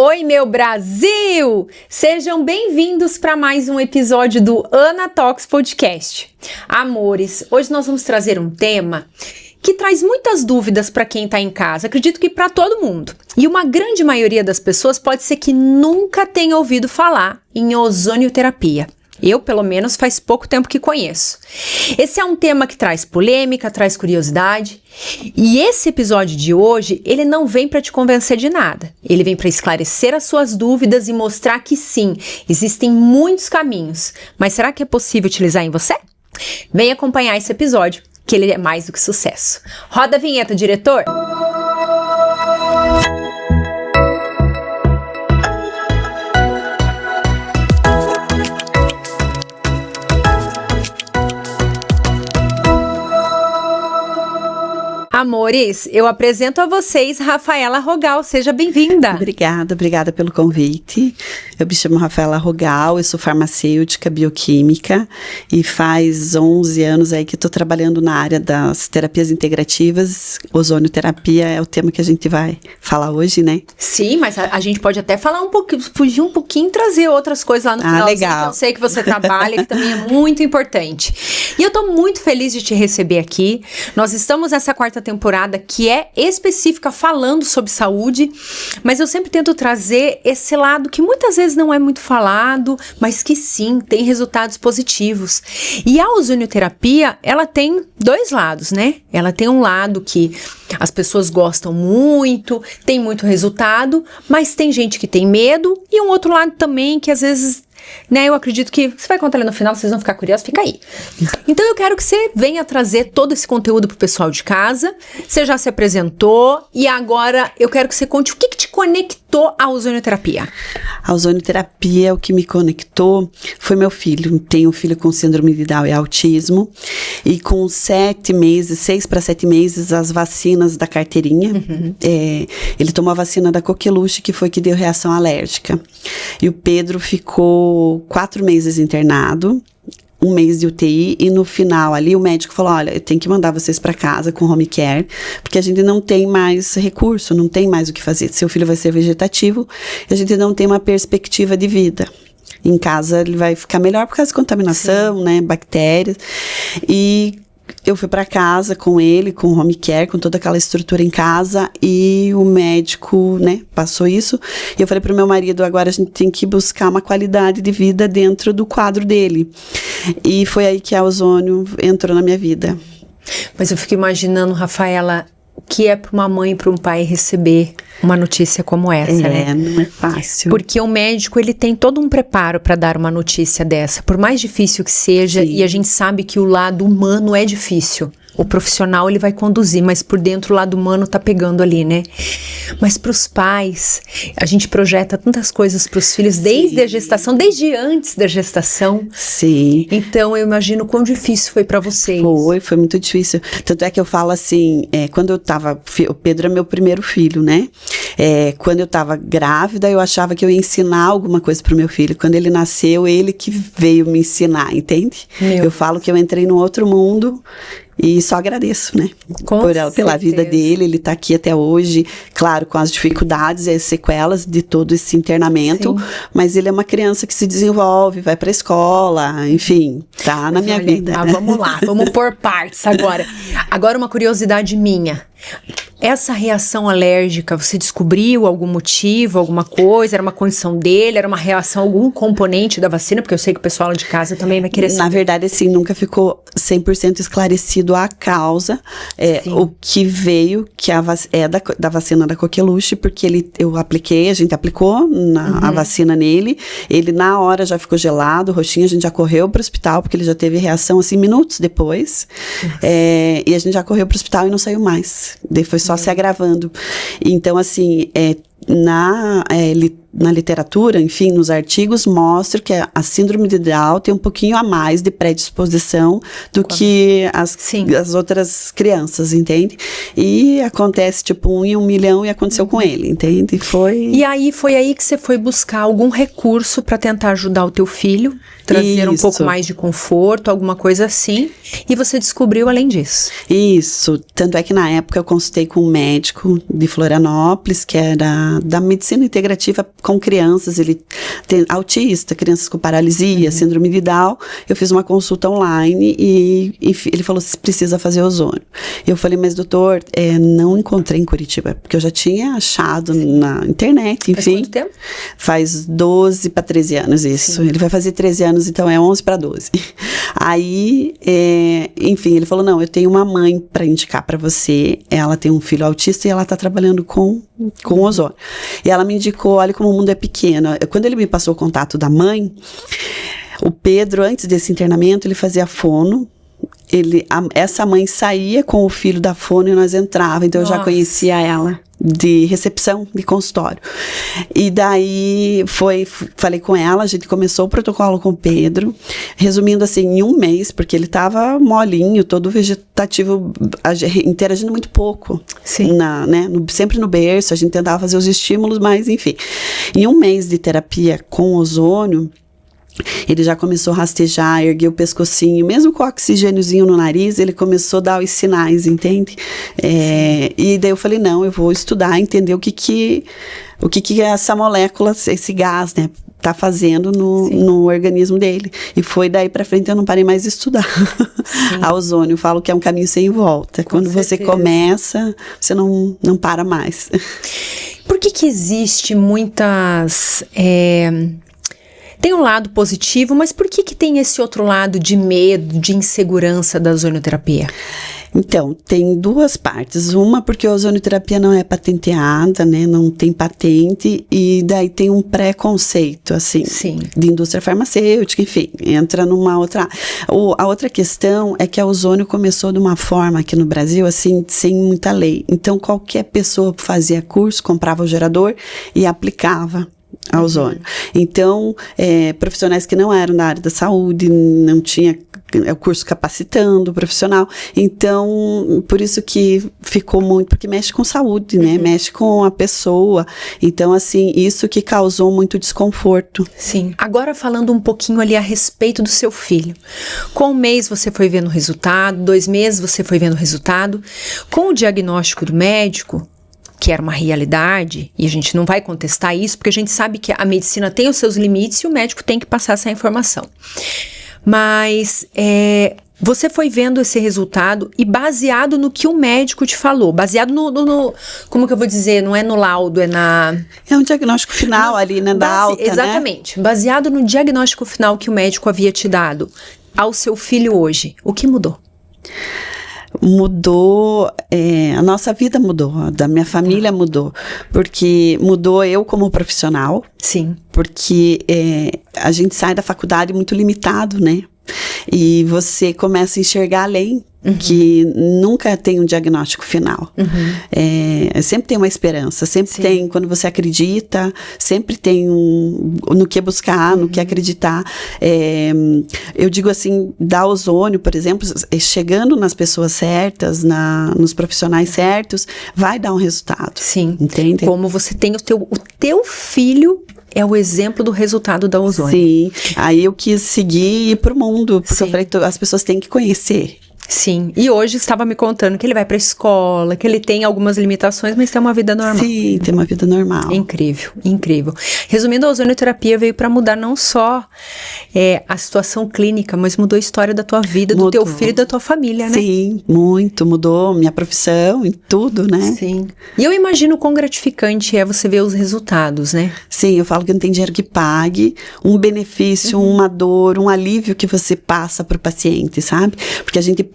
Oi, meu Brasil! Sejam bem-vindos para mais um episódio do Ana Talks Podcast. Amores, hoje nós vamos trazer um tema que traz muitas dúvidas para quem está em casa, acredito que para todo mundo. E uma grande maioria das pessoas pode ser que nunca tenha ouvido falar em ozonioterapia. Eu, pelo menos, faz pouco tempo que conheço. Esse é um tema que traz polêmica, traz curiosidade. E esse episódio de hoje, ele não vem para te convencer de nada. Ele vem para esclarecer as suas dúvidas e mostrar que sim, existem muitos caminhos. Mas será que é possível utilizar em você? Vem acompanhar esse episódio, que ele é mais do que sucesso. Roda a vinheta, diretor! Amores, eu apresento a vocês Rafaela Rogal, seja bem-vinda. Obrigada pelo convite. Eu me chamo Rafaela Rogal, eu sou farmacêutica, bioquímica e faz 11 anos aí que estou trabalhando na área das terapias integrativas. Ozonioterapia é o tema que a gente vai falar hoje, né? Sim, mas a gente pode até falar um pouquinho, fugir um pouquinho e trazer outras coisas lá no final. Legal. Eu sei que você trabalha, que também é muito importante. E eu estou muito feliz de te receber aqui. Nós estamos nessa quarta temporada que é específica falando sobre saúde, mas eu sempre tento trazer esse lado que muitas vezes não é muito falado, mas que sim, tem resultados positivos. E a ozonioterapia, ela tem dois lados, né? Ela tem um lado que as pessoas gostam muito, tem muito resultado, mas tem gente que tem medo, e um outro lado também que às vezes, né, eu acredito que você vai contar ali no final, vocês vão ficar curiosos, fica aí. Então eu quero que você venha trazer todo esse conteúdo pro pessoal de casa. Você já se apresentou e agora eu quero que você conte o que te conectou à ozonioterapia. A ozonioterapia, o que me conectou foi meu filho. Tenho um filho com síndrome de Down e autismo, e com 7 meses, 6 para 7 meses, as vacinas da carteirinha. Ele tomou a vacina da coqueluche, que foi que deu reação alérgica. E o Pedro ficou 4 meses internado, 1 mês de UTI, e no final ali o médico falou: olha, eu tenho que mandar vocês para casa com home care, porque a gente não tem mais recurso, não tem mais o que fazer. Seu filho vai ser vegetativo e a gente não tem uma perspectiva de vida. Em casa ele vai ficar melhor por causa de contaminação, sim, né, bactérias. E eu fui para casa com ele, com home care, com toda aquela estrutura em casa, e o médico, né, passou isso. E eu falei pro meu marido: agora a gente tem que buscar uma qualidade de vida dentro do quadro dele. E foi aí que a ozônio entrou na minha vida. Mas eu fico imaginando, Rafaela, o que é para uma mãe e para um pai receber uma notícia como essa, né? Não é fácil. Porque o médico, ele tem todo um preparo para dar uma notícia dessa, por mais difícil que seja. Sim. E a gente sabe que o lado humano é difícil. O profissional, ele vai conduzir, mas por dentro o lado humano tá pegando ali, né? Mas pros pais, a gente projeta tantas coisas pros filhos desde a gestação, desde antes da gestação. Sim. Então eu imagino quão difícil foi pra vocês. Foi muito difícil. Tanto é que eu falo assim, quando eu tava, o Pedro é meu primeiro filho, né? Quando eu tava grávida, eu achava que eu ia ensinar alguma coisa pro meu filho. Quando ele nasceu, ele que veio me ensinar, entende? Eu falo que eu entrei num outro mundo. E só agradeço, né? Pela vida dele, ele tá aqui até hoje, claro, com as dificuldades e as sequelas de todo esse internamento, sim, mas ele é uma criança que se desenvolve, vai pra escola, enfim, tá na minha vida. Vamos lá, vamos por partes agora. Agora uma curiosidade minha. Essa reação alérgica, você descobriu algum motivo, alguma coisa? Era uma condição dele? Era uma reação, algum componente da vacina? Porque eu sei que o pessoal de casa também vai querer saber. Na verdade, assim, nunca ficou 100% esclarecido a causa. O que veio, que é da vacina da coqueluche, porque eu apliquei, a gente aplicou a vacina nele. Ele, na hora, já ficou gelado, roxinho, a gente já correu pro hospital, porque ele já teve reação, assim, minutos depois. E a gente já correu pro hospital e não saiu mais. Daí foi só se agravando. Então, assim, ele na literatura, enfim, nos artigos, mostra que a síndrome de Down tem um pouquinho a mais de predisposição do que as outras crianças, entende? E acontece tipo 1 em 1 milhão e aconteceu com ele, entende? E aí foi aí que você foi buscar algum recurso para tentar ajudar o teu filho, trazer um pouco mais de conforto, alguma coisa assim, e você descobriu além disso. Isso, tanto é que na época eu consultei com um médico de Florianópolis, que era da medicina integrativa com crianças, ele tem autista, crianças com paralisia, síndrome de Down. Eu fiz uma consulta online e ele falou, você precisa fazer ozônio. Eu falei, mas doutor, não encontrei em Curitiba, porque eu já tinha achado na internet, enfim. Faz quanto tempo? Faz 12 para 13 anos isso. Sim. Ele vai fazer 13 anos, então é 11 para 12. Aí, enfim, ele falou, não, eu tenho uma mãe para indicar para você, ela tem um filho autista e ela tá trabalhando com ozônio. E ela me indicou, olha como o mundo é pequeno. Quando ele me passou o contato da mãe, o Pedro, antes desse internamento, ele fazia fono. Essa mãe saía com o filho da fono e nós entrávamos, então eu já conhecia ela de recepção, de consultório. E daí falei com ela, a gente começou o protocolo com o Pedro, resumindo assim, em 1 mês, porque ele tava molinho, todo vegetativo, interagindo muito pouco. Sim. Sempre no berço, a gente tentava fazer os estímulos, mas enfim. Em 1 mês de terapia com ozônio, ele já começou a rastejar, erguer o pescocinho, mesmo com o oxigêniozinho no nariz, ele começou a dar os sinais, entende? E daí eu falei, não, eu vou estudar, entender o que essa molécula, esse gás, né, tá fazendo no organismo dele. E foi daí pra frente, eu não parei mais de estudar a ozônio. Eu falo que é um caminho sem volta. Quando você começa, você não para mais. Por que existe muitas... Tem um lado positivo, mas por que tem esse outro lado de medo, de insegurança da ozonioterapia? Então, tem 2 partes. Uma, porque a ozonioterapia não é patenteada, né? Não tem patente. E daí tem um preconceito, assim, de indústria farmacêutica, enfim, entra numa outra... A outra questão é que a ozônio começou de uma forma aqui no Brasil, assim, sem muita lei. Então, qualquer pessoa fazia curso, comprava o gerador e aplicava a ozônio. Então, profissionais que não eram da área da saúde, não tinha o curso capacitando o profissional. Então, por isso que ficou muito, porque mexe com saúde, né? Mexe com a pessoa. Então, assim, isso que causou muito desconforto. Sim. Agora falando um pouquinho ali a respeito do seu filho. Com 1 mês você foi vendo o resultado, 2 meses você foi vendo o resultado. Com o diagnóstico do médico, que era uma realidade, e a gente não vai contestar isso, porque a gente sabe que a medicina tem os seus limites e o médico tem que passar essa informação. Mas você foi vendo esse resultado e baseado no que o médico te falou, baseado no como que eu vou dizer, não é no laudo, é um diagnóstico final ali, né, da alta, exatamente, né? Baseado no diagnóstico final que o médico havia te dado ao seu filho hoje, o que mudou? Mudou, a nossa vida mudou, a da minha família mudou, porque mudou eu como profissional. Sim. Porque a gente sai da faculdade muito limitado, né? E você começa a enxergar além, que nunca tem um diagnóstico final. Sempre tem uma esperança, sempre tem, quando você acredita, sempre tem no que buscar, no que acreditar. Eu digo assim, da ozônio, por exemplo, chegando nas pessoas certas, nos profissionais certos, vai dar um resultado. Sim. Entende? Como você tem o teu filho é o exemplo do resultado da ozônio. Sim, aí eu quis seguir e ir pro mundo, porque eu falei que as pessoas têm que conhecer. Sim, e hoje estava me contando que ele vai pra escola, que ele tem algumas limitações, mas tem uma vida normal. Sim, tem uma vida normal. Incrível, incrível. Resumindo, a ozonioterapia veio para mudar não só a situação clínica, mas mudou a história da tua vida, do teu filho e da tua família, né? Sim, muito, mudou minha profissão e tudo, né? Sim. E eu imagino quão gratificante é você ver os resultados, né? Sim, eu falo que não tem dinheiro que pague um benefício, uma dor, um alívio que você passa pro paciente, sabe? Porque a gente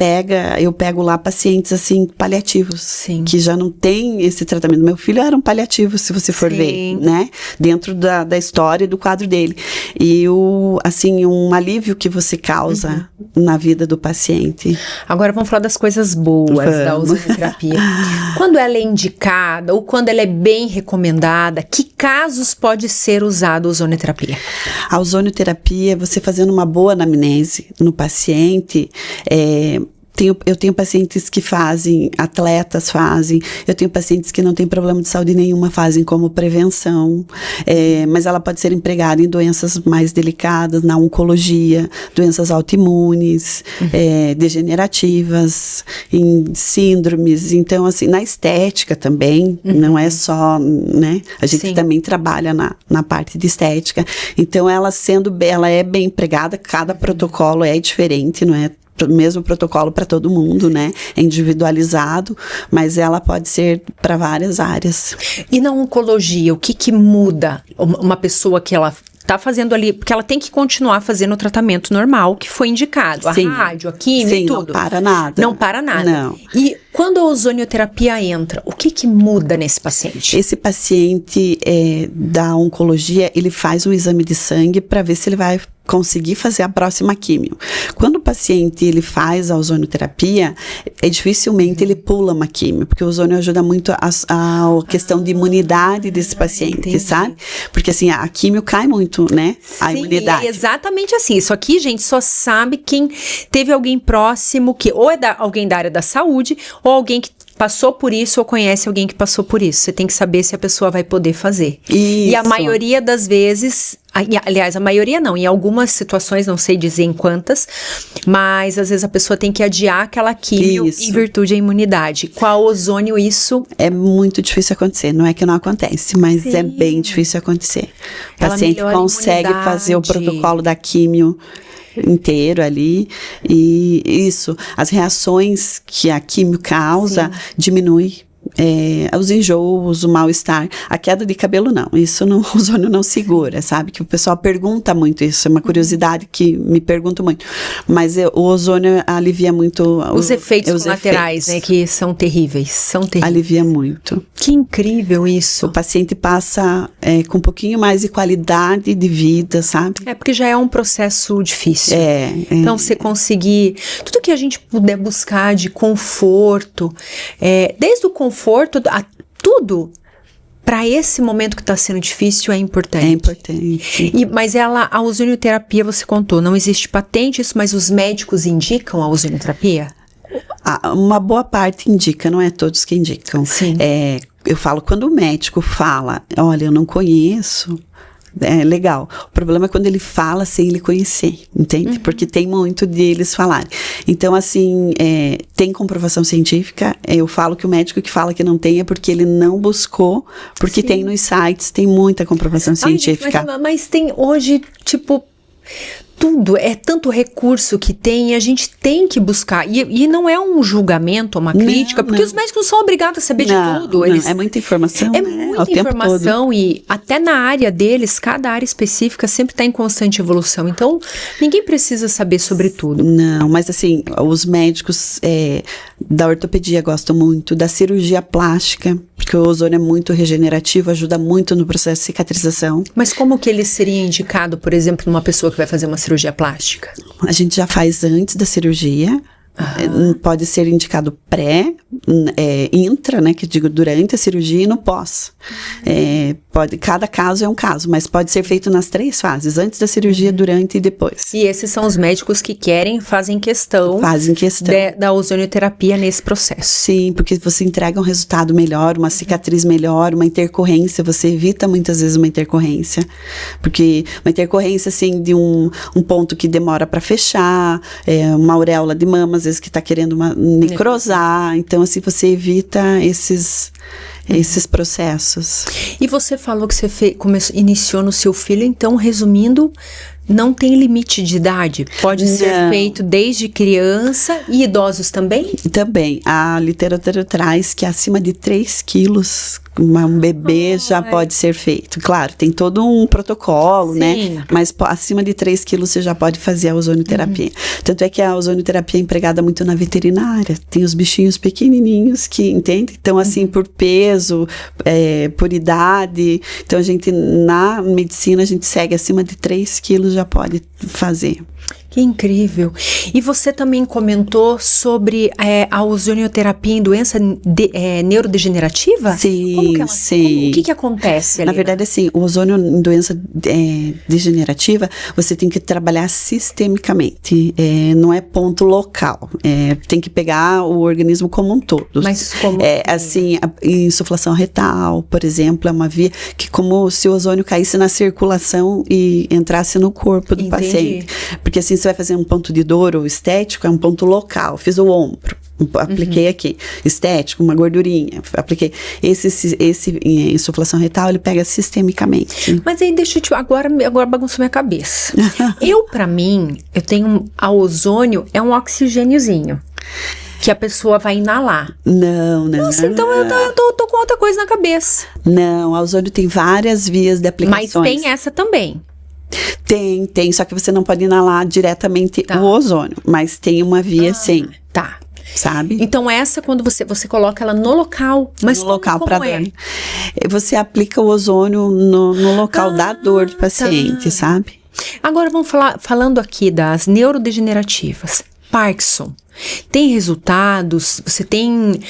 eu pego lá pacientes, assim, paliativos. Sim. Que já não tem esse tratamento. Meu filho era um paliativo, se você for ver, né? Dentro da história e do quadro dele. e um alívio que você causa na vida do paciente. Agora vamos falar das coisas boas da ozonioterapia. Quando ela é indicada ou quando ela é bem recomendada, que casos pode ser usada a ozonioterapia? A ozonioterapia, você fazendo uma boa anamnese no paciente, eu tenho pacientes que fazem, atletas fazem, eu tenho pacientes que não têm problema de saúde nenhuma, fazem como prevenção, mas ela pode ser empregada em doenças mais delicadas, na oncologia, doenças autoimunes, degenerativas, em síndromes, então assim, na estética também, não é só, né, a gente também trabalha na parte de estética, então ela é bem empregada, cada protocolo é diferente, não é mesmo protocolo para todo mundo, né? É individualizado, mas ela pode ser para várias áreas. E na oncologia, o que muda uma pessoa que ela tá fazendo ali, porque ela tem que continuar fazendo o tratamento normal que foi indicado, a rádio, a química, tudo. Não para nada. Não para nada. Não. E quando a ozonioterapia entra, o que muda nesse paciente? Esse paciente da oncologia, ele faz um exame de sangue para ver se ele vai conseguir fazer a próxima químio. Quando o paciente ele faz a ozonioterapia, dificilmente ele pula uma químio, porque o ozônio ajuda muito a questão de imunidade desse paciente, sabe? Porque assim, a químio cai muito, né? A imunidade. É exatamente assim. Isso aqui, gente, só sabe quem teve alguém próximo, que ou é alguém da área da saúde, ou alguém que passou por isso ou conhece alguém que passou por isso. Você tem que saber se a pessoa vai poder fazer. Isso. E a maioria das vezes, aliás, a maioria não, em algumas situações, não sei dizer em quantas, mas às vezes a pessoa tem que adiar aquela químio em virtude da imunidade. Com a ozônio isso... É muito difícil acontecer, não é que não acontece, mas é bem difícil acontecer. O paciente consegue fazer o protocolo da químio inteiro ali, e isso, as reações que a químio causa diminui. Os enjoos, o mal-estar, a queda de cabelo não, isso não, o ozônio não segura, sabe, que o pessoal pergunta muito isso, é uma curiosidade que me perguntam muito, mas o ozônio alivia muito os efeitos colaterais, né, que são terríveis, alivia muito. Que incrível isso. O paciente passa com um pouquinho mais de qualidade de vida, sabe? Porque já é um processo difícil. Então, você conseguir, tudo que a gente puder buscar de conforto, desde o conforto a tudo, para esse momento que está sendo difícil, é importante. É importante. Mas a ozonioterapia, você contou, não existe patente isso, mas os médicos indicam a ozonioterapia? Uma boa parte indica, não é todos que indicam. Sim. Eu falo, quando o médico fala, olha, eu não conheço, é legal. O problema é quando ele fala sem ele conhecer, entende? Porque tem muito deles falarem. Então, assim, tem comprovação científica. Eu falo que o médico que fala que não tem é porque ele não buscou, porque tem nos sites, tem muita comprovação científica. Mas tem hoje, tipo... Tudo, é tanto recurso que tem, a gente tem que buscar. E não é um julgamento, uma crítica, porque os médicos não são obrigados a saber de tudo. É muita informação, muita informação e até na área deles, cada área específica sempre está em constante evolução. Então, ninguém precisa saber sobre tudo. Não, mas assim, os médicos da ortopedia gostam muito, da cirurgia plástica, porque o ozônio é muito regenerativo, ajuda muito no processo de cicatrização. Mas como que ele seria indicado, por exemplo, numa pessoa que vai fazer uma cirurgia plástica? A gente já faz antes da cirurgia. Pode ser indicado intra, né, que digo durante a cirurgia e no pós. Cada caso é um caso, mas pode ser feito nas 3 fases, antes da cirurgia, durante e depois. E esses são os médicos que fazem questão da ozonioterapia nesse processo. Sim, porque você entrega um resultado melhor, uma cicatriz melhor, uma intercorrência, você evita muitas vezes uma intercorrência, porque uma intercorrência assim de um ponto que demora para fechar, uma auréola de mama, às vezes que está querendo necrosar, então assim você evita esses processos. E você falou que você iniciou no seu filho, então, resumindo, não tem limite de idade? Pode ser feito desde criança e idosos também? Também. A literatura traz que acima de 3 quilos um bebê já pode ser feito. Claro, tem todo um protocolo, né? Mas acima de 3 quilos você já pode fazer a ozonioterapia. Tanto é que a ozonioterapia é empregada muito na veterinária. Tem os bichinhos pequenininhos que, entende? Então, assim, por peso, por idade. Então, a gente, na medicina, a gente segue acima de 3 quilos já pode fazer. Que incrível. E você também comentou sobre a ozonioterapia em doença neurodegenerativa? Sim, sim. O que acontece ali? Na verdade, assim, o ozônio em doença degenerativa, você tem que trabalhar sistemicamente. Não é ponto local. Tem que pegar o organismo como um todo. Mas como? Assim, a insuflação retal, por exemplo, é uma via que como se o ozônio caísse na circulação e entrasse no corpo do paciente. Porque assim, você vai fazer um ponto de dor ou estético, é um ponto local. Fiz o ombro, apliquei aqui. Estético, uma gordurinha, apliquei. Esse insuflação retal, ele pega sistemicamente. Mas aí deixa eu te... Agora bagunçou minha cabeça. Pra mim, eu tenho... A ozônio é um oxigêniozinho que a pessoa vai inalar. Não. Nossa, então eu tô com outra coisa na cabeça. Não, a ozônio tem várias vias de aplicações. Mas tem essa também. Tem, só que você não pode inalar diretamente o ozônio, mas tem uma via sim. Tá. Sabe? Então essa quando você coloca ela no local, mas no local para dor. É? Você aplica o ozônio no local da dor do paciente, sabe? Agora vamos falando aqui das neurodegenerativas. Parkinson. Tem resultados? Você tem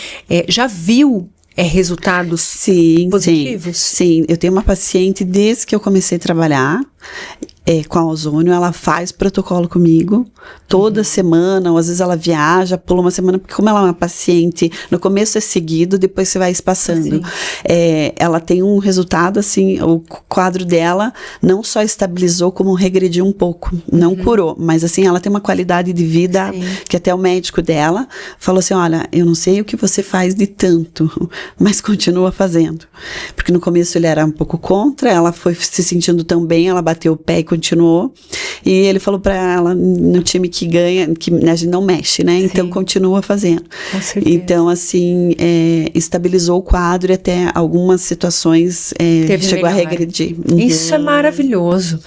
já viu resultados positivos? Sim, eu tenho uma paciente desde que eu comecei a trabalhar com a ozônio, ela faz protocolo comigo toda semana, ou às vezes ela viaja, pula uma semana, porque como ela é uma paciente, no começo é seguido, depois você vai espaçando. Ela tem um resultado, assim, o quadro dela não só estabilizou, como regrediu um pouco, não curou, mas assim, ela tem uma qualidade de vida que até o médico dela falou assim, olha, eu não sei o que você faz de tanto, mas continua fazendo. Porque no começo ele era um pouco contra, ela foi se sentindo tão bem, ela bateu o pé e continuou, e ele falou pra ela, no time que ganha, que a gente não mexe, né? Então continua fazendo. Com certeza. Então, assim, estabilizou o quadro e até algumas situações chegou a regredir. Isso é maravilhoso,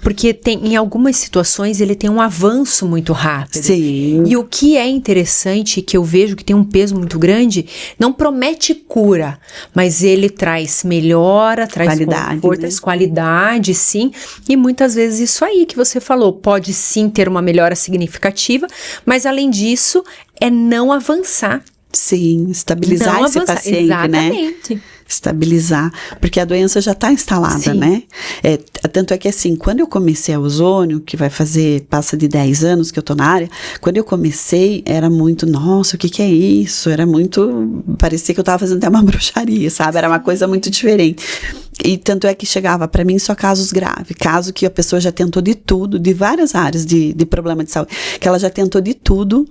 porque em algumas situações ele tem um avanço muito rápido. Sim. E o que é interessante, que eu vejo que tem um peso muito grande, não promete cura, mas ele traz melhora, traz qualidade, conforto, traz qualidade, sim, e muitas vezes isso aí que você falou, pode sim ter uma melhora significativa, mas além disso, é não avançar. Sim, estabilizar esse paciente, exatamente, né? Estabilizar, porque a doença já está instalada, né? Tanto é que assim, quando eu comecei a ozônio, que passa de 10 anos que eu tô na área, quando eu comecei, era muito, nossa, o que é isso? Era muito, parecia que eu tava fazendo até uma bruxaria, sabe? Era uma coisa muito diferente. E tanto é que chegava para mim só casos graves, caso que a pessoa já tentou de tudo, de várias áreas de problema de saúde, que ela já tentou de tudo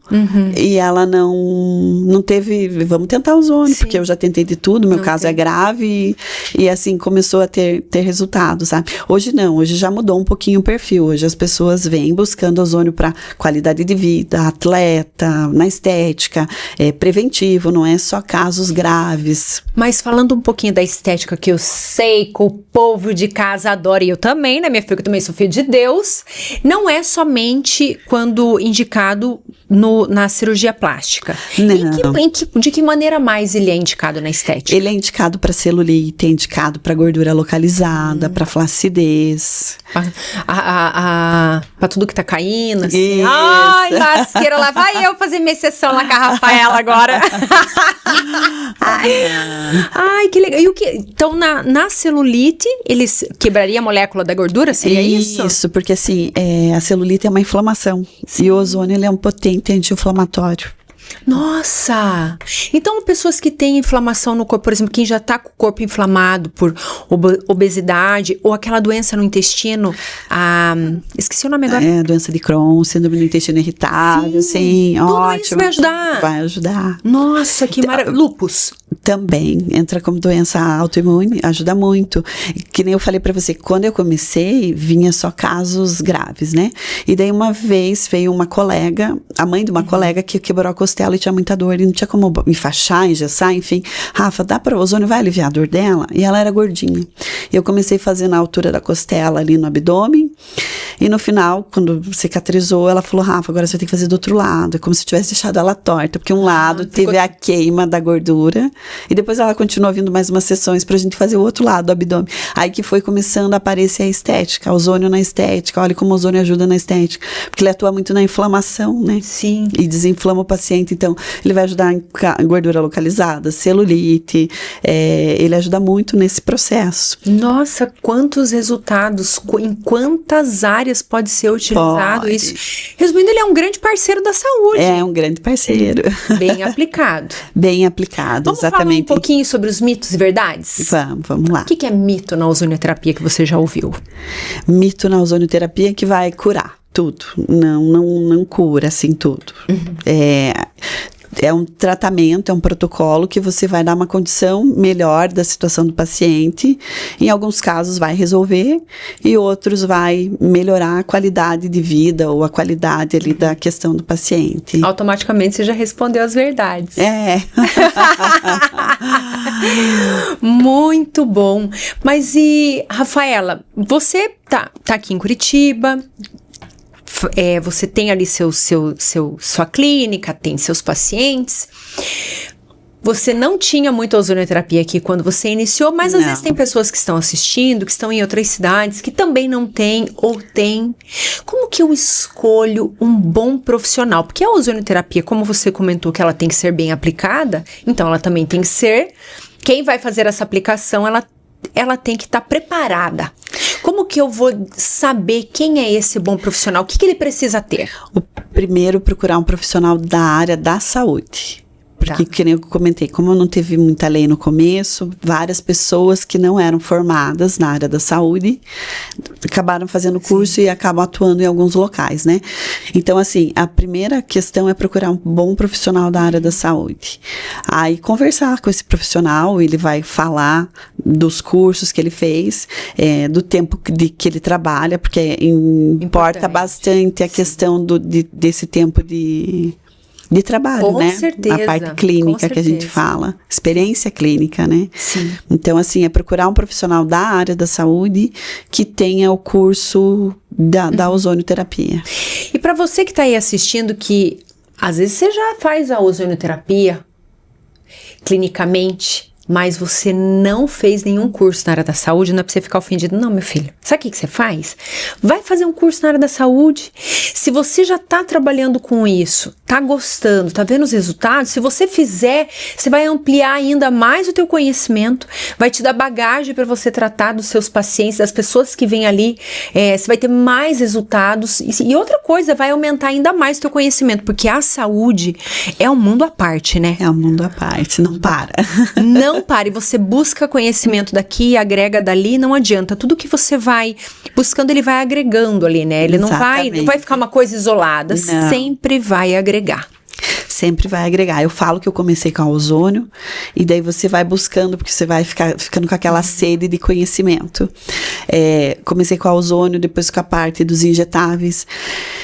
e ela não teve, vamos tentar ozônio, porque eu já tentei de tudo, meu caso é grave e assim começou a ter resultado, sabe? Hoje não, hoje já mudou um pouquinho o perfil, hoje as pessoas vêm buscando ozônio para qualidade de vida, atleta, na estética, preventivo, não é só casos graves. Mas falando um pouquinho da estética, que eu sei que o povo de casa adora, e eu também, né, minha filha, que eu também sou filha de Deus, não é somente quando indicado na cirurgia plástica. Não. De que maneira mais ele é indicado na estética? Ele é indicado para celulite, é indicado para gordura localizada, para flacidez. Pra tudo que tá caindo, assim. Isso. Ai, lasqueira, lá vai eu fazer minha sessão lá com a Rafaela agora. Ai, que legal. E o que? Então, na celulite, eles quebraria a molécula da gordura? Seria isso? Isso, porque assim, a celulite é uma inflamação. E o ozônio, ele é um potente anti-inflamatório. Nossa! Então, pessoas que têm inflamação no corpo, por exemplo, quem já tá com o corpo inflamado por obesidade ou aquela doença no intestino, esqueci o nome agora. A doença de Crohn, síndrome do intestino irritável, sim, tudo ótimo. isso vai ajudar. Vai ajudar. Nossa, que maravilha. Lúpus. Também entra como doença autoimune, ajuda muito. Que nem eu falei pra você, quando eu comecei, vinha só casos graves, né? E daí uma vez veio uma colega, a mãe de uma colega que quebrou a costela e tinha muita dor, e não tinha como enfaixar, engessar, enfim. Rafa, dá pra ozônio, vai aliviar a dor dela? E ela era gordinha. E eu comecei a fazer na altura da costela, ali no abdômen, e no final, quando cicatrizou, ela falou, Rafa, agora você vai ter que fazer do outro lado. É como se tivesse deixado ela torta, porque um lado teve a queima da gordura, e depois ela continuou vindo mais umas sessões pra gente fazer o outro lado do abdômen. Aí que foi começando a aparecer a estética, o ozônio na estética. Olha como o ozônio ajuda na estética. Porque ele atua muito na inflamação, né? Sim. E desinflama o paciente. Então, ele vai ajudar em gordura localizada, celulite. Ele ajuda muito nesse processo. Nossa, quantos resultados, em quantas áreas pode ser utilizado isso. Resumindo, ele é um grande parceiro da saúde. É um grande parceiro. Bem aplicado. Bem aplicado, Vamos exatamente. falar um pouquinho sobre os mitos e verdades? Vamos lá. O que é mito na ozonioterapia que você já ouviu? Mito na ozonioterapia que vai curar tudo. Não cura assim tudo. É um tratamento, é um protocolo que você vai dar uma condição melhor da situação do paciente. Em alguns casos vai resolver e outros vai melhorar a qualidade de vida ou a qualidade ali da questão do paciente. Automaticamente você já respondeu as verdades. Muito bom. Mas e, Rafaela, você tá aqui em Curitiba, você tem ali sua clínica, tem seus pacientes. Você não tinha muita ozonioterapia aqui quando você iniciou, mas às vezes tem pessoas que estão assistindo, que estão em outras cidades, que também não tem ou tem. Como que eu escolho um bom profissional? Porque a ozonioterapia, como você comentou que ela tem que ser bem aplicada, então ela também tem que ser... Quem vai fazer essa aplicação, ela tem que estar preparada. Como que eu vou saber quem é esse bom profissional? O que ele precisa ter? O primeiro, procurar um profissional da área da saúde. Porque, que nem eu comentei, como não teve muita lei no começo, várias pessoas que não eram formadas na área da saúde acabaram fazendo curso e acabam atuando em alguns locais, né? Então, assim, a primeira questão é procurar um bom profissional da área da saúde. Aí, conversar com esse profissional, ele vai falar dos cursos que ele fez, do tempo que ele trabalha, porque importa bastante a questão desse tempo de trabalho, com né? Certeza, a parte clínica que a gente fala, experiência clínica, né? Sim. Então, assim, é procurar um profissional da área da saúde que tenha o curso da ozonioterapia. E para você que está aí assistindo, que às vezes você já faz a ozonioterapia clinicamente, mas você não fez nenhum curso na área da saúde, não é pra você ficar ofendido. Não, meu filho, sabe o que você faz? Vai fazer um curso na área da saúde. Se você já tá trabalhando com isso, tá gostando, tá vendo os resultados, se você fizer, você vai ampliar ainda mais o teu conhecimento, vai te dar bagagem para você tratar dos seus pacientes, das pessoas que vêm ali, você vai ter mais resultados. E outra coisa, vai aumentar ainda mais o teu conhecimento, porque a saúde é um mundo à parte, né? É um mundo à parte, não para. Não pare, você busca conhecimento daqui e agrega dali, não adianta. Tudo que você vai buscando, ele vai agregando ali, né? Ele não vai ficar uma coisa isolada, não. Sempre vai agregar. Sempre vai agregar. Eu falo que eu comecei com a ozônio e daí você vai buscando, porque você vai ficando com aquela sede de conhecimento. Comecei com a ozônio, depois com a parte dos injetáveis.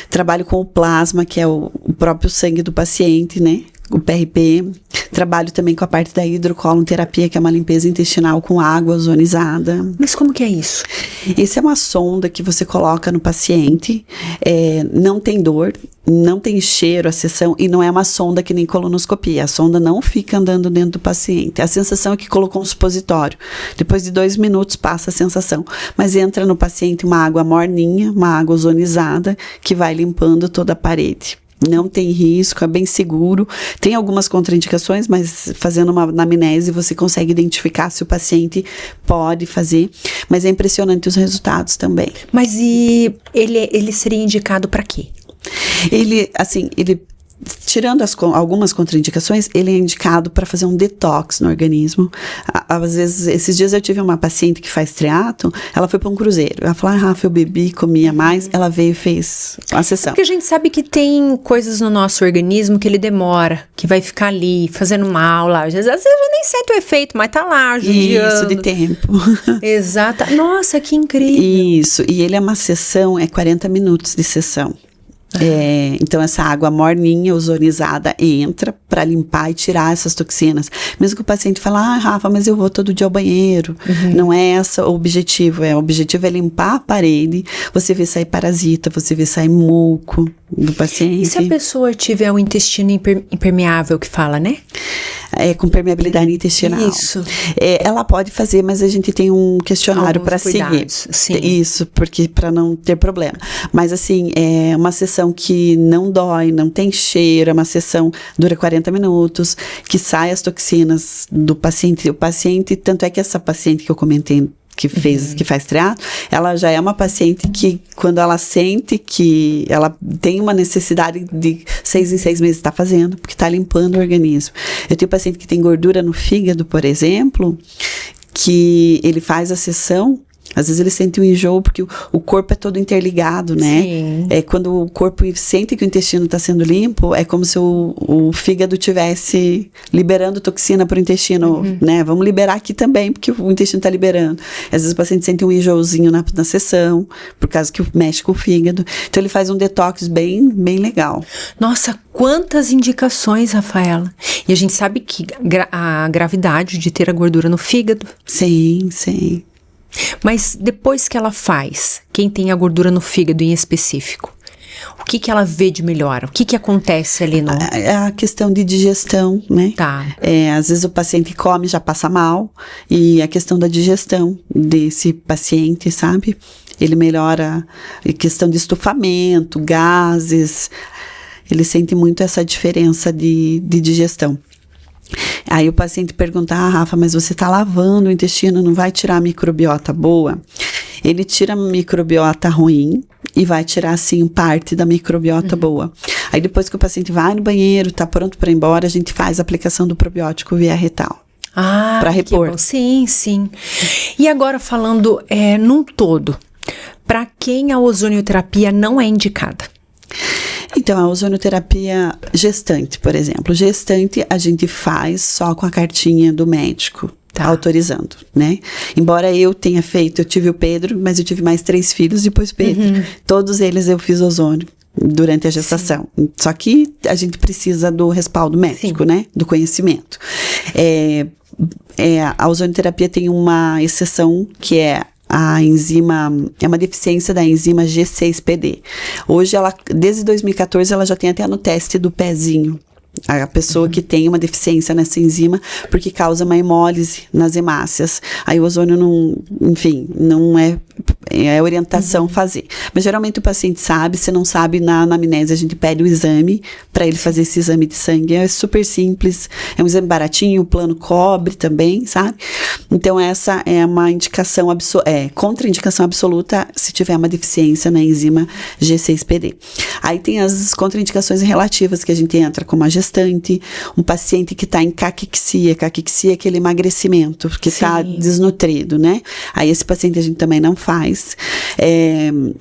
Trabalho com o plasma, que é o próprio sangue do paciente, né? O PRP. Trabalho também com a parte da hidrocolonterapia, que é uma limpeza intestinal com água ozonizada. Mas como que é isso? Essa é uma sonda que você coloca no paciente, não tem dor, não tem cheiro a sessão e não é uma sonda que nem colonoscopia. A sonda não fica andando dentro do paciente. A sensação é que colocou um supositório. Depois de 2 minutos passa a sensação. Mas entra no paciente uma água morninha, uma água ozonizada, que vai limpando toda a parede. Não tem risco, é bem seguro. Tem algumas contraindicações, mas fazendo uma anamnese você consegue identificar se o paciente pode fazer. Mas é impressionante os resultados também. Mas e ele seria indicado para quê? Ele tirando algumas contraindicações, ele é indicado para fazer um detox no organismo. Às vezes, esses dias eu tive uma paciente que faz triatlo, ela foi para um cruzeiro. Ela falou, Rafa, eu bebi, comia mais. Ela veio e fez a sessão. Porque a gente sabe que tem coisas no nosso organismo que ele demora, que vai ficar ali, fazendo mal lá. Às vezes já nem sente o efeito, mas tá lá, judiando. Isso, de tempo. Exato. Nossa, que incrível. Isso, e ele é uma sessão, 40 minutos de sessão. Então essa água morninha, ozonizada, entra para limpar e tirar essas toxinas. Mesmo que o paciente fale, Rafa, mas eu vou todo dia ao banheiro. Não é esse o objetivo. O objetivo é limpar a parede, você vê sair parasita, você vê sair muco do paciente. E se a pessoa tiver um intestino impermeável, que fala, né? Com permeabilidade intestinal. Isso. Ela pode fazer, mas a gente tem um questionário para seguir. Sim. Isso, porque para não ter problema. Mas assim, é uma sessão que não dói, não tem cheiro, é uma sessão dura 40 minutos, que sai as toxinas do paciente. O paciente, tanto é que essa paciente que eu comentei, que faz triatlo, ela já é uma paciente que, quando ela sente que ela tem uma necessidade de 6 em 6 meses estar fazendo, porque está limpando o organismo. Eu tenho paciente que tem gordura no fígado, por exemplo, que ele faz a sessão, às vezes ele sente um enjoo, porque o corpo é todo interligado, né? Sim. Quando o corpo sente que o intestino está sendo limpo, é como se o fígado tivesse liberando toxina para o intestino, né? Vamos liberar aqui também, porque o intestino está liberando. Às vezes o paciente sente um enjoozinho na sessão, por causa que mexe com o fígado. Então ele faz um detox bem, bem legal. Nossa, quantas indicações, Rafaela. E a gente sabe que a gravidade de ter a gordura no fígado. Sim, sim. Mas depois que ela faz, quem tem a gordura no fígado em específico, o que ela vê de melhor? O que acontece ali no... A questão de digestão, né? Tá. Às vezes o paciente come, já passa mal, e a questão da digestão desse paciente, sabe? Ele melhora a questão de estufamento, gases, ele sente muito essa diferença de digestão. Aí o paciente pergunta, Rafa, mas você tá lavando o intestino, não vai tirar a microbiota boa? Ele tira a microbiota ruim e vai tirar, assim, parte da microbiota boa. Aí depois que o paciente vai no banheiro, tá pronto para ir embora, a gente faz a aplicação do probiótico via retal. Para repor. Sim, sim. E agora falando num todo, para quem a ozonioterapia não é indicada? Então, a ozonoterapia gestante, por exemplo. Gestante a gente faz só com a cartinha do médico, autorizando, né? Embora eu tenha feito, eu tive o Pedro, mas eu tive mais 3 filhos depois do Pedro. Todos eles eu fiz ozônio durante a gestação. Sim. Só que a gente precisa do respaldo médico, né? Do conhecimento. A ozonoterapia tem uma exceção que é a enzima, é uma deficiência da enzima G6PD. Hoje, desde 2014, ela já tem até no teste do pezinho. A pessoa que tem uma deficiência nessa enzima, porque causa uma hemólise nas hemácias. Aí o ozônio não é orientação fazer. Mas geralmente o paciente sabe, se não sabe, na anamnese a gente pede o exame para ele fazer esse exame de sangue. É super simples, é um exame baratinho, o plano cobre também, sabe? Então essa é uma indicação contraindicação absoluta se tiver uma deficiência na enzima G6PD. Aí tem as contraindicações relativas que a gente entra, como a gestante, um paciente que está em caquexia é aquele emagrecimento, que está desnutrido, né? Aí esse paciente a gente também não faz.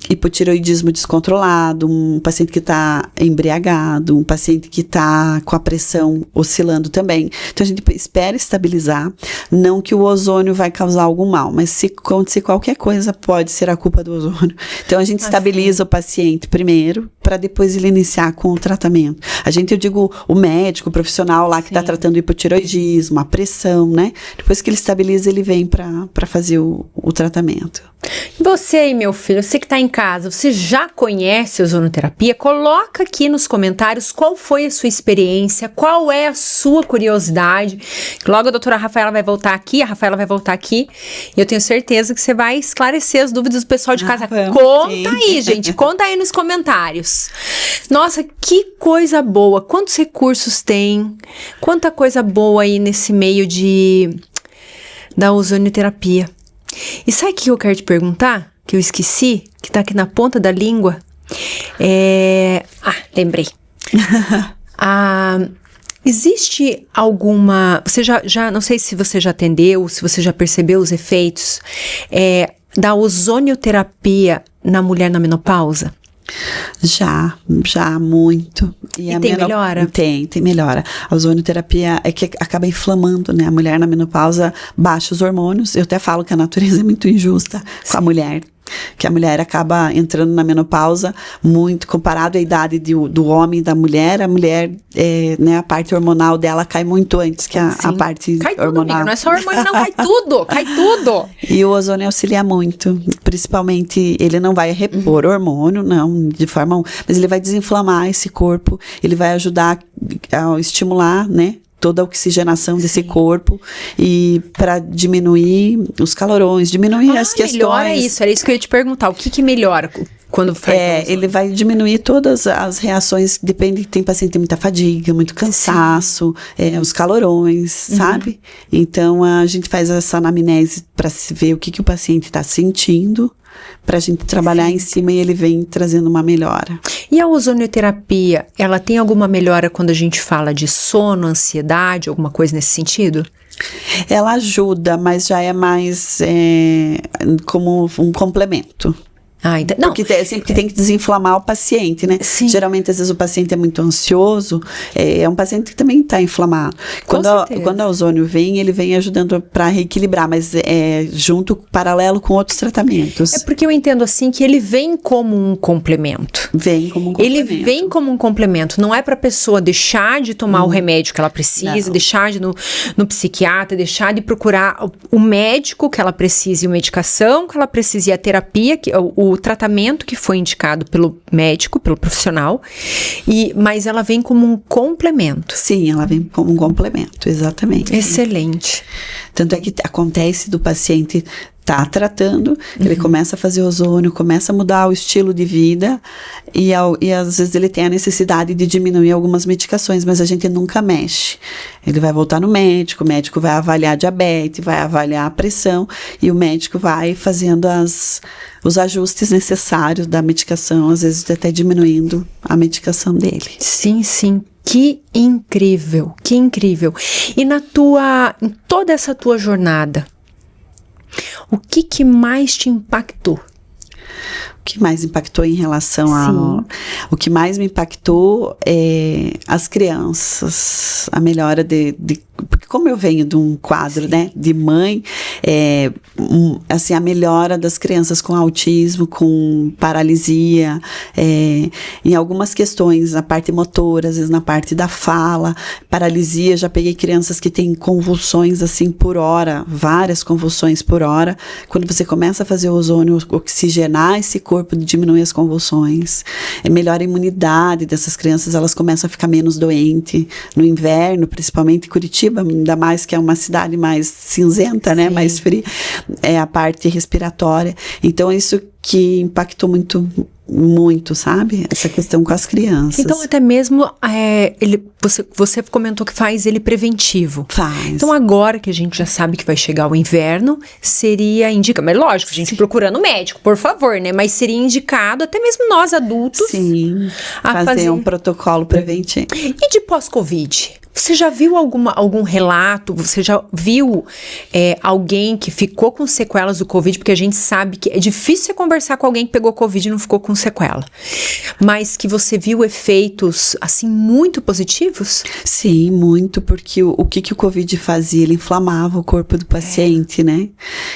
Hipotireoidismo descontrolado, um paciente que está embriagado, um paciente que está com a pressão oscilando também. Então a gente espera estabilizar, não que o ozônio vai causar algum mal, mas se acontecer qualquer coisa, pode ser a culpa do ozônio. Então a gente estabiliza o paciente primeiro, para depois ele iniciar com o tratamento. Eu digo o médico, o profissional lá que está tratando o hipotireoidismo, a pressão, né? Depois que ele estabiliza, ele vem para fazer o tratamento. Você aí, meu filho, você que está em casa, você já conhece a ozonoterapia? Coloca aqui nos comentários qual foi a sua experiência, qual é a sua curiosidade. Logo a doutora Rafaela vai voltar aqui, e eu tenho certeza que você vai esclarecer as dúvidas do pessoal de casa. Conta aí, gente, conta aí nos comentários. Nossa, que coisa boa, quantos recursos tem, quanta coisa boa aí nesse meio da ozonoterapia. E sabe o que eu quero te perguntar? Que eu esqueci, que tá aqui na ponta da língua? Lembrei. Existe alguma... Você já não sei se você já atendeu, se você já percebeu os efeitos da ozonioterapia na mulher na menopausa? Já muito. E tem melhora? Tem melhora. A ozonioterapia é que acaba inflamando, né? A mulher na menopausa baixa os hormônios. Eu até falo que a natureza é muito injusta com a mulher. Que a mulher acaba entrando na menopausa muito, comparado à idade do homem e da mulher, a mulher, né, a parte hormonal dela cai muito antes que a parte cai tudo, hormonal. Amiga, não é só hormônio, não, cai tudo, cai tudo. E o ozônio auxilia muito, principalmente, ele não vai repor hormônio, não, de forma alguma, mas ele vai desinflamar esse corpo, ele vai ajudar a estimular, né, toda a oxigenação desse corpo e para diminuir os calorões, diminuir as questões. Melhora isso, era isso que eu ia te perguntar. O que melhora quando faz? Ele vai diminuir todas as reações, depende, tem paciente que tem muita fadiga, muito cansaço, os calorões, sabe? Então, a gente faz essa anamnese para se ver o que o paciente está sentindo, para a gente trabalhar em cima e ele vem trazendo uma melhora. E a ozonioterapia, ela tem alguma melhora quando a gente fala de sono, ansiedade, alguma coisa nesse sentido? Ela ajuda, mas já é mais como um complemento. Então, não. Porque sempre que tem que desinflamar o paciente, né? Sim. Geralmente, às vezes, o paciente é muito ansioso, é um paciente que também está inflamado. Quando a ozônio vem, ele vem ajudando para reequilibrar, mas junto, paralelo com outros tratamentos. É porque eu entendo assim que ele vem como um complemento. Vem como um complemento. Ele vem como um complemento, não é para a pessoa deixar de tomar o remédio que ela precisa, deixar de ir no psiquiatra, deixar de procurar o médico que ela precisa, e a medicação que ela precisa, e a terapia, o tratamento que foi indicado pelo médico, pelo profissional, mas ela vem como um complemento. Sim, ela vem como um complemento, exatamente. Excelente. Tanto é que acontece do paciente tá tratando, ele começa a fazer ozônio, começa a mudar o estilo de vida e às vezes ele tem a necessidade de diminuir algumas medicações, mas a gente nunca mexe. Ele vai voltar no médico, o médico vai avaliar a diabetes, vai avaliar a pressão e o médico vai fazendo os ajustes necessários da medicação, às vezes até diminuindo a medicação dele. Sim, sim. Que incrível, que incrível. E em toda essa tua jornada, o que mais te impactou? O que mais impactou em relação o que mais me impactou é as crianças, a melhora porque como eu venho de um quadro, né, de mãe, assim, a melhora das crianças com autismo, com paralisia, em algumas questões, na parte motora, às vezes na parte da fala, paralisia, já peguei crianças que têm convulsões assim por hora, várias convulsões por hora. Quando você começa a fazer o ozônio, oxigenar esse corpo, diminuir as convulsões, melhora a imunidade dessas crianças, elas começam a ficar menos doentes. No inverno, principalmente em Curitiba, ainda mais que é uma cidade mais cinzenta, né, mais fria, é a parte respiratória. Então, isso que impactou muito, sabe? Essa questão com as crianças. Então, até mesmo, você comentou que faz ele preventivo. Faz. Então, agora que a gente já sabe que vai chegar o inverno, mas lógico, a gente procurando médico, por favor, né? Mas seria indicado, até mesmo nós adultos, a fazer um protocolo preventivo. E de pós-Covid? Você já viu algum relato? Você já viu alguém que ficou com sequelas do Covid? Porque a gente sabe que é difícil você conversar com alguém que pegou Covid e não ficou com sequela. Mas que você viu efeitos, assim, muito positivos? Sim, muito, porque o que o Covid fazia? Ele inflamava o corpo do paciente, né?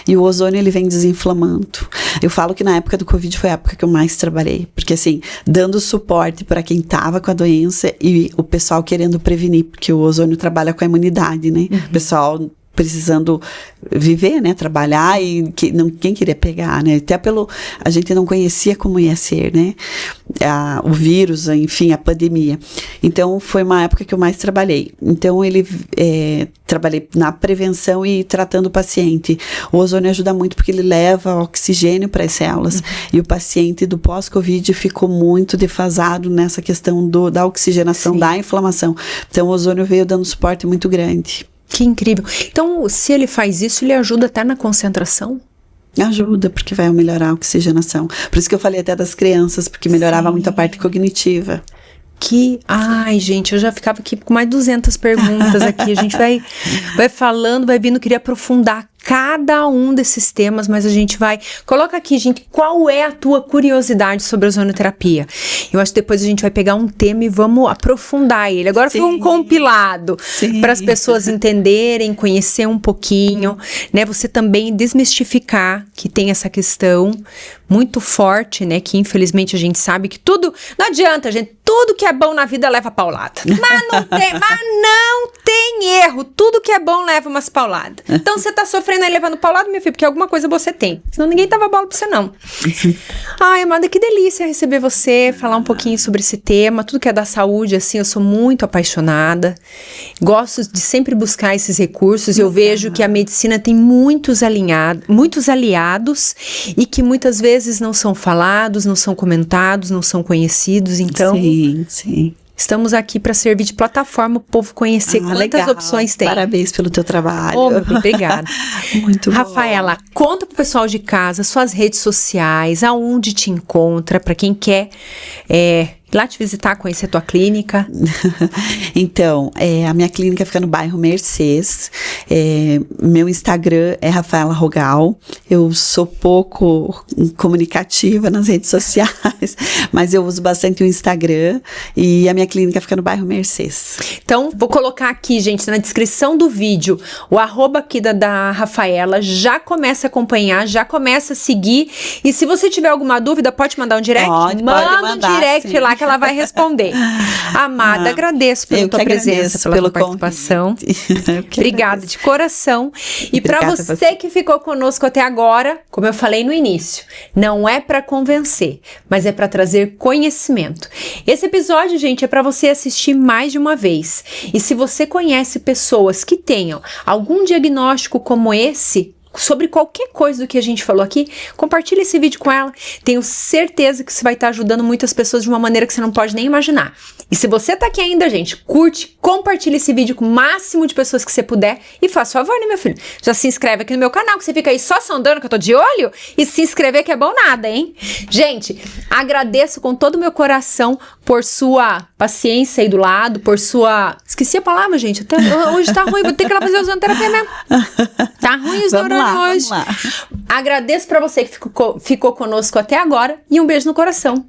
E o ozônio, ele vem desinflamando. Eu falo que na época do Covid foi a época que eu mais trabalhei, porque assim, dando suporte para quem tava com a doença e o pessoal querendo prevenir, porque o ozônio trabalha com a imunidade, né? O pessoal precisando viver, né, trabalhar e ninguém queria pegar, né, até a gente não conhecia como ia ser, né, o vírus, enfim, a pandemia. Então, foi uma época que eu mais trabalhei. Então, trabalhei na prevenção e tratando o paciente. O ozônio ajuda muito porque ele leva oxigênio para as células e o paciente do pós-Covid ficou muito defasado nessa questão da oxigenação, da inflamação. Então, o ozônio veio dando suporte muito grande. Que incrível. Então, se ele faz isso, ele ajuda até na concentração? Ajuda, porque vai melhorar a oxigenação. Por isso que eu falei até das crianças, porque melhorava muito a parte cognitiva. Ai, gente, eu já ficava aqui com mais 200 perguntas aqui. A gente vai falando, vai vindo, queria aprofundar cada um desses temas, mas a gente vai... Coloca aqui, gente, qual é a tua curiosidade sobre a ozonoterapia? Eu acho que depois a gente vai pegar um tema e vamos aprofundar ele. Agora foi um compilado para as pessoas entenderem, conhecer um pouquinho, né? Você também desmistificar que tem essa questão muito forte, né? Que infelizmente a gente sabe que tudo... Não adianta, gente. Tudo que é bom na vida leva paulada. Mas não tem erro. Tudo que é bom leva umas pauladas. Então você tá sofrendo aí levando paulada, meu filho, porque alguma coisa você tem. Senão ninguém tava bola pra você, não. Ai, amada, que delícia receber você, falar um pouquinho sobre esse tema. Tudo que é da saúde, assim, eu sou muito apaixonada. Gosto de sempre buscar esses recursos. Eu vejo que a medicina tem muitos aliados e que muitas vezes não são falados, não são comentados, não são conhecidos. Então, sim. Estamos aqui para servir de plataforma, o povo conhecer quantas legal. Opções tem. Parabéns pelo teu trabalho. Obrigada. Muito bom. Rafaela, conta pro pessoal de casa, suas redes sociais, aonde te encontra, para quem quer ir lá te visitar, conhecer a tua clínica. Então, a minha clínica fica no bairro Mercês. Meu Instagram é Rafaela Rogal. Eu sou pouco comunicativa nas redes sociais, mas eu uso bastante o Instagram. E a minha clínica fica no bairro Mercês. Então, vou colocar aqui, gente, na descrição do vídeo, o @ aqui da Rafaela. Já começa a acompanhar, já começa a seguir. E se você tiver alguma dúvida, pode mandar um direct? Pode mandar, um direct sim. lá que ela vai responder. Amada, agradeço pela tua presença, pela tua participação. Obrigada de coração. E para você que ficou conosco até agora, como eu falei no início, não é para convencer, mas é para trazer conhecimento. Esse episódio, gente, é para você assistir mais de uma vez. E se você conhece pessoas que tenham algum diagnóstico como esse, sobre qualquer coisa do que a gente falou aqui, compartilha esse vídeo com ela. Tenho certeza que você vai estar ajudando muitas pessoas de uma maneira que você não pode nem imaginar. E se você tá aqui ainda, gente, curte, compartilha esse vídeo com o máximo de pessoas que você puder e faz favor, né, meu filho? Já se inscreve aqui no meu canal, que você fica aí só sondando que eu tô de olho, e se inscrever que é bom nada, hein? Gente, agradeço com todo o meu coração por sua paciência aí do lado, por sua... Esqueci a palavra, gente. Até hoje tá ruim, vou ter que ir lá fazer ozonoterapia mesmo. Tá ruim os neurônios hoje. Agradeço pra você que ficou conosco até agora e um beijo no coração.